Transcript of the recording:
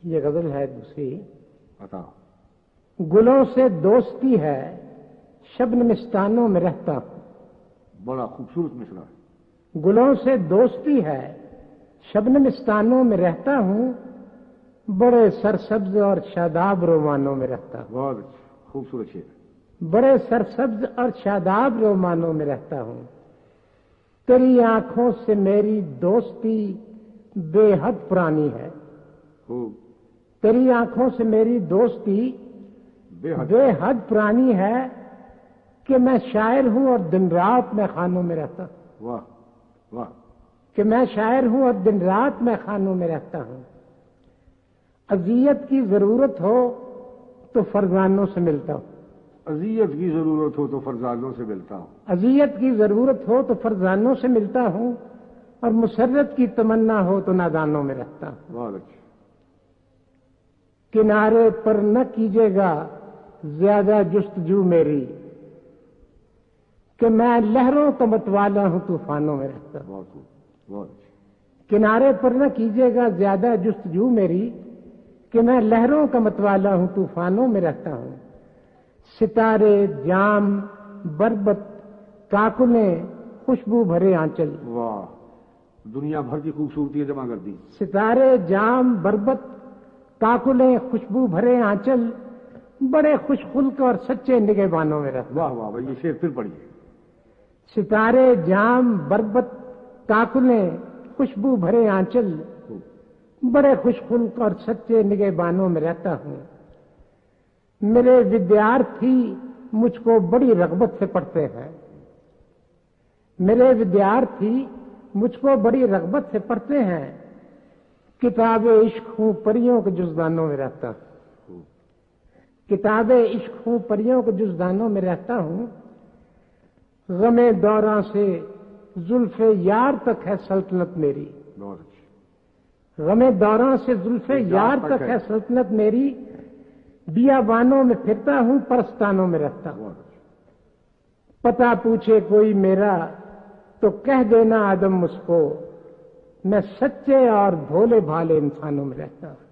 یہ غزل ہے دوسری. عطا. گلوں سے دوستی ہے شبنمستانوں میں رہتا ہوں. بڑا خوبصورت مصرع ہے. گلوں سے دوستی ہے شبنمستانوں میں رہتا ہوں، بڑے سرسبز اور شاداب رومانوں میں رہتا ہوں. بہت خوبصورت شعر. بڑے سرسبز اور شاداب رومانوں میں رہتا ہوں. تیری آنکھوں سے میری دوستی بے حد پرانی ہے. خوب. تیری آنکھوں سے میری دوستی بے حد پرانی ہے کہ میں شاعر ہوں اور دن رات میں خانوں میں رہتا ہوں. واہ واہ. کہ میں شاعر ہوں اور دن رات میں خانوں میں رہتا ہوں. اذیت کی ضرورت ہو تو فرزانوں سے ملتا ہوں. اذیت کی ضرورت ہو تو فرزانوں سے ملتا ہوں. اذیت کی ضرورت ہو تو فرزانوں سے ملتا ہوں، اور مسرت کی تمنا ہو تو نادانوں میں رہتا ہوں. بہت اچھا. کنارے پر نہ کیجیے گا زیادہ جستجو میری، کہ میں لہروں کا متوالا ہوں طوفانوں میں رہتا ہوں. بہت خوب. بہت اچھا. کنارے پر نہ کیجیے گا زیادہ جستجو میری، کہ میں لہروں کا متوالا ہوں طوفانوں میں رہتا ہوں. ستارے جام بربت کاکلیں خوشبو بھرے آنچل. واہ. دنیا بھر کی خوبصورتی جمع کر دی. ستارے جام بربت کاکلیں خوشبو بھرے آنچل، بڑے خوش خلق اور سچے نگہبانوں میں رہتا. واہ واہ. یہ شعر پھر پڑھیے. ستارے جام بربت کاکلیں خوشبو بھرے آنچل، بڑے خوش خلق اور سچے نگہبانوں میں رہتا ہوں. میرے ودیارتھی مجھ کو بڑی رغبت سے پڑھتے ہیں. میرے ودیارتھی مجھ کو بڑی رغبت سے پڑھتے ہیں. کتاب عشق ہوں پریوں کے جزدانوں میں رہتا ہوں. کتاب عشق ہوں پریوں کے جزدانوں میں رہتا ہوں. غم دوراں سے زلف یار تک ہے سلطنت میری. بہت اچھا. غم دوراں سے زلف یار تک ہے سلطنت میری. بیابانوں میں پھرتا ہوں پرستانوں میں رہتا ہوں. پتہ پوچھے کوئی میرا تو کہہ دینا آدم مجھ کو، میں سچے اور بھولے بھالے انسانوں میں رہتا ہوں.